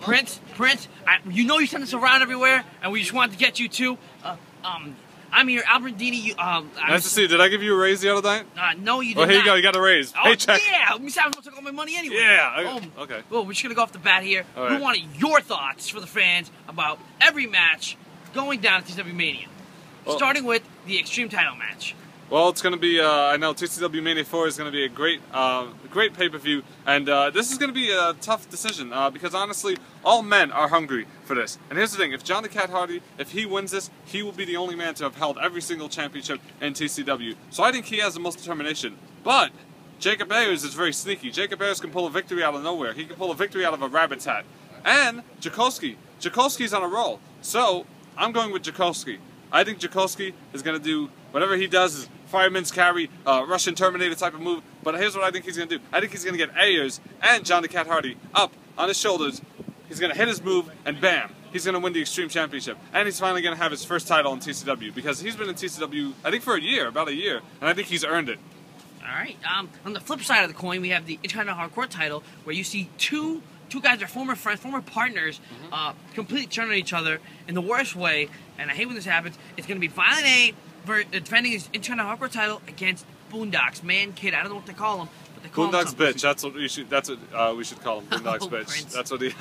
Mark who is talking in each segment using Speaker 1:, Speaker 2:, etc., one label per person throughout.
Speaker 1: Prince, you know you send us around everywhere, and we just wanted to get you too. I'm here, Albertini.
Speaker 2: Nice to see you. Did I give you a raise the other night?
Speaker 1: No, you did
Speaker 2: not. Oh, here you go.
Speaker 1: not.
Speaker 2: You got a raise.
Speaker 1: Oh,
Speaker 2: Paycheck.
Speaker 1: Yeah, we said I was going to take all my money anyway.
Speaker 2: Yeah. Okay.
Speaker 1: Well, we're just going to go off the bat here.
Speaker 2: All right.
Speaker 1: We wanted your thoughts for the fans about every match going down at TCWMANIA.
Speaker 2: Well,
Speaker 1: starting with the Extreme title match.
Speaker 2: Well, it's going to be, I know TCWMANIA 4 is going to be a great pay-per-view, and this is going to be a tough decision, because honestly, all men are hungry for this. And here's the thing, if John the Cat Hardy, if he wins this, he will be the only man to have held every single championship in TCW. So I think he has the most determination. But Jacob Ayers is very sneaky. Jacob Ayers can pull a victory out of nowhere. He can pull a victory out of a rabbit's hat. And Jakolski's on a roll. So I'm going with Jakolski. I think Jakolski is going to do whatever he does is fireman's carry, Russian Terminator type of move. But here's what I think he's going to do. I think he's going to get Ayers and John the Cat Hardy up on his shoulders. He's going to hit his move, and bam, he's going to win the Extreme Championship. And he's finally going to have his first title in TCW, because he's been in TCW, I think, for about a year, and I think he's earned it.
Speaker 1: All right. On the flip side of the coin, we have the Intercontinental Hardcore title, where you see two guys that are former friends, former partners, completely turn on each other in the worst way. And I hate when this happens. It's going to be Violent A defending his Intercontinental Hardcore title against Boondocks, Man Kid. I don't know what they call him, but they call him
Speaker 2: Boondocks Bitch. That's what we should. That's what we should call him. Boondocks Bitch.
Speaker 1: Prince.
Speaker 2: That's what he.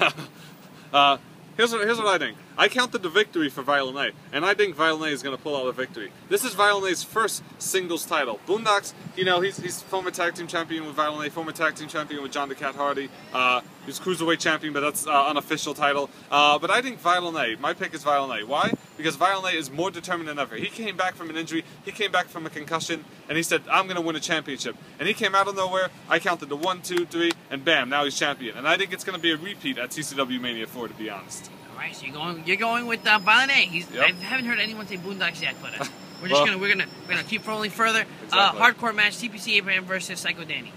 Speaker 2: Here's what I think. I counted the victory for Violent A, and I think Violent A is going to pull out a victory. This is Violent A's first singles title. Boondocks, you know, he's former tag team champion with Violent A, former tag team champion with John the Cat Hardy. He's cruiserweight champion, but that's unofficial title. But I think Violent A, my pick is Violent A. Why? Because Violent A is more determined than ever. He came back from an injury, he came back from a concussion, and he said, I'm going to win a championship. And he came out of nowhere, I counted the 1, 2, 3, and bam, now he's champion. And I think it's going to be a repeat at TCWMANIA 4, to be honest.
Speaker 1: Alright, so you're going with Violent A.
Speaker 2: Yep.
Speaker 1: I haven't heard anyone say Boondocks yet, but we're just we're gonna keep rolling further.
Speaker 2: Exactly.
Speaker 1: Hardcore match: TPC Abraham versus Psycho Danny.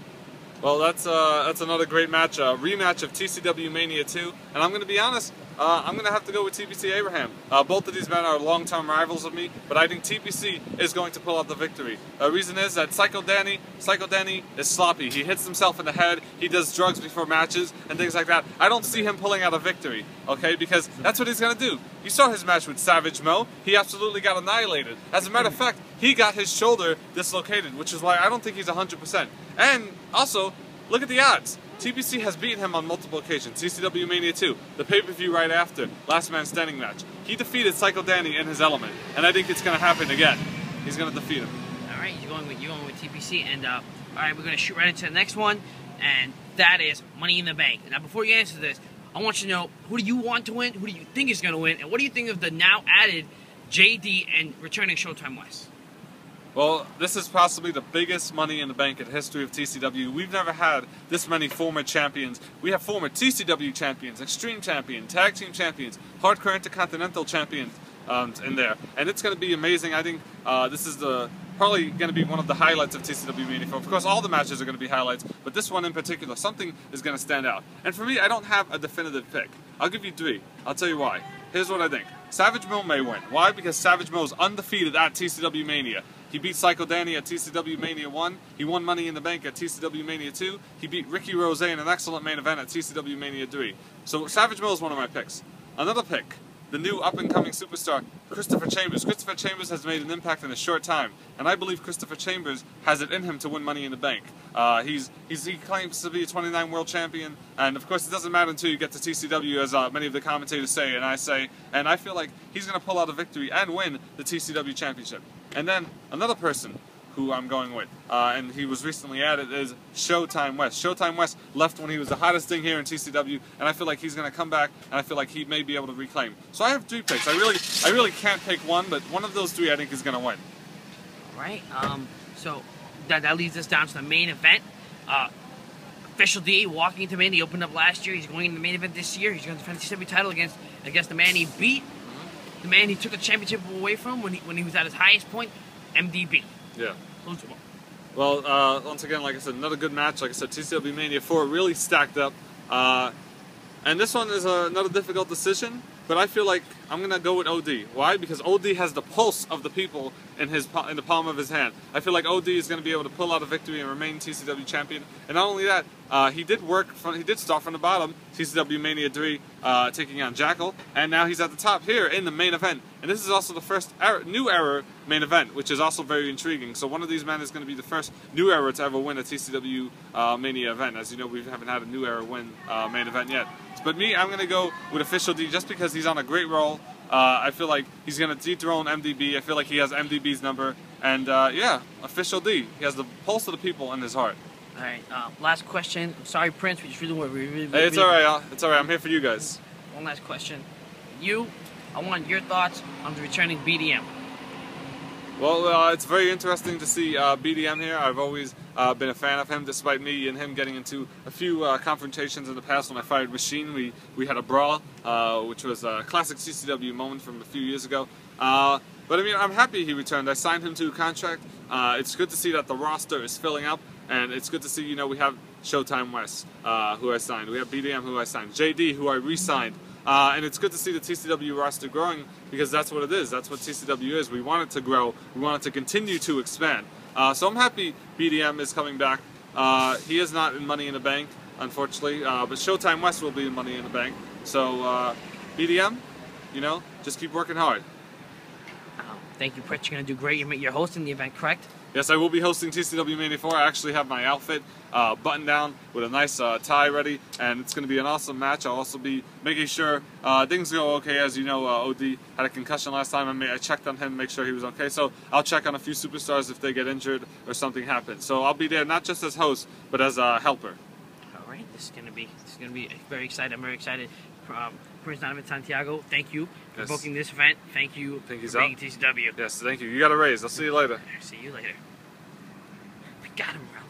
Speaker 2: Well, that's another great match, rematch of TCWMANIA 2, and I'm going to be honest, I'm going to have to go with TPC Abraham. Both of these men are long-term rivals of me, but I think TPC is going to pull out the victory. The reason is that Psycho Danny is sloppy. He hits himself in the head, he does drugs before matches, and things like that. I don't see him pulling out a victory, okay, because that's what he's going to do. You saw his match with Savage Mo. He absolutely got annihilated. As a matter of fact, he got his shoulder dislocated, which is why I don't think he's 100%. And also, look at the odds. TPC has beaten him on multiple occasions. TCWMANIA 2, the pay-per-view right after, last man standing match. He defeated Psycho Danny in his element, and I think it's going to happen again. He's going to defeat him.
Speaker 1: All right, you're going with TPC, and all right, we're going to shoot right into the next one, and that is Money in the Bank. Now, before you answer this, I want you to know, who do you want to win? Who do you think is going to win? And what do you think of the now added JD and returning Showtime West?
Speaker 2: Well, this is possibly the biggest Money in the Bank in the history of TCW. We've never had this many former champions. We have former TCW champions, Extreme champion, Tag Team champions, Hardcore Intercontinental champions in there. And it's going to be amazing. I think this is probably going to be one of the highlights of TCWMANIA 4. Of course, all the matches are going to be highlights, but this one in particular, something is going to stand out. And for me, I don't have a definitive pick. I'll give you 3. I'll tell you why. Here's what I think. Savage Mo may win. Why? Because Savage Mo is undefeated at TCWMANIA. He beat Psycho Danny at TCWMANIA 1. He won Money in the Bank at TCWMANIA 2. He beat Ricky Rose in an excellent main event at TCWMANIA 3. So Savage Mo is one of my picks. Another pick, the new up-and-coming superstar, Christopher Chambers. Christopher Chambers has made an impact in a short time, and I believe Christopher Chambers has it in him to win Money in the Bank. He claims to be a 29 world champion, and of course it doesn't matter until you get to TCW, as many of the commentators say, and I say, and I feel like he's going to pull out a victory and win the TCW championship. And then another person who I'm going with, and he was recently added, is Showtime West. Showtime West left when he was the hottest thing here in TCW, and I feel like he's going to come back, and I feel like he may be able to reclaim. So I have 3 picks. I really can't pick one, but one of those 3 I think is going to win.
Speaker 1: All right. So that leads us down to the main event. Official D walking into main. He opened up last year. He's going into the main event this year. He's going to defend the TCW title against the man he beat, the man he took the championship away from when he was at his highest point, MDB.
Speaker 2: Yeah. Well, once again, like I said, another good match. Like I said, TCWMANIA 4 really stacked up. And this one is another difficult decision, but I feel like I'm going to go with OD. Why? Because OD has the pulse of the people in the palm of his hand. I feel like OD is going to be able to pull out a victory and remain TCW champion. And not only that, he did start from the bottom. TCWMANIA 3 taking on Jackal, and now he's at the top here in the main event. And this is also the first new era main event, which is also very intriguing. So one of these men is going to be the first new era to ever win a TCW Mania event. As you know, we haven't had a new era win main event yet. But me, I'm going to go with Official D just because he's on a great roll. I feel like he's going to dethrone MDB. I feel like he has MDB's number. And yeah, Official D. He has the pulse of the people in his heart.
Speaker 1: All right, last question. I'm sorry, Prince. We just really
Speaker 2: Hey, it's all right. It's all right. I'm here for you guys.
Speaker 1: One last question. I want your thoughts on the returning BDM.
Speaker 2: Well, it's very interesting to see BDM here. I've always been a fan of him, despite me and him getting into a few confrontations in the past. When I fired Machine, we had a brawl, which was a classic CCW moment from a few years ago. But I mean, I'm happy he returned. I signed him to a contract. It's good to see that the roster is filling up, and it's good to see, you know, we have Showtime West, who I signed. We have BDM, who I signed. JD, who I re-signed. And it's good to see the TCW roster growing, because that's what it is. That's what TCW is. We want it to grow. We want it to continue to expand. So I'm happy BDM is coming back. He is not in Money in the Bank, unfortunately, but Showtime West will be in Money in the Bank. So BDM, you know, just keep working hard.
Speaker 1: Thank you, Prince. You're going to do great. You're hosting the event, correct?
Speaker 2: Yes, I will be hosting TCWMANIA 4. I actually have my outfit buttoned down with a nice tie ready, and it's going to be an awesome match. I'll also be making sure things go okay. As you know, OD had a concussion last time. I checked on him, make sure he was okay. So I'll check on a few superstars if they get injured or something happens. So I'll be there not just as host, but as a helper.
Speaker 1: All right, this is going to be very exciting. I'm very excited. Prince Donovan, Santiago, thank you for booking this event. Thank you for being TCW.
Speaker 2: Yes, thank you. You got a raise. I'll see you later.
Speaker 1: See you later. We got him, bro.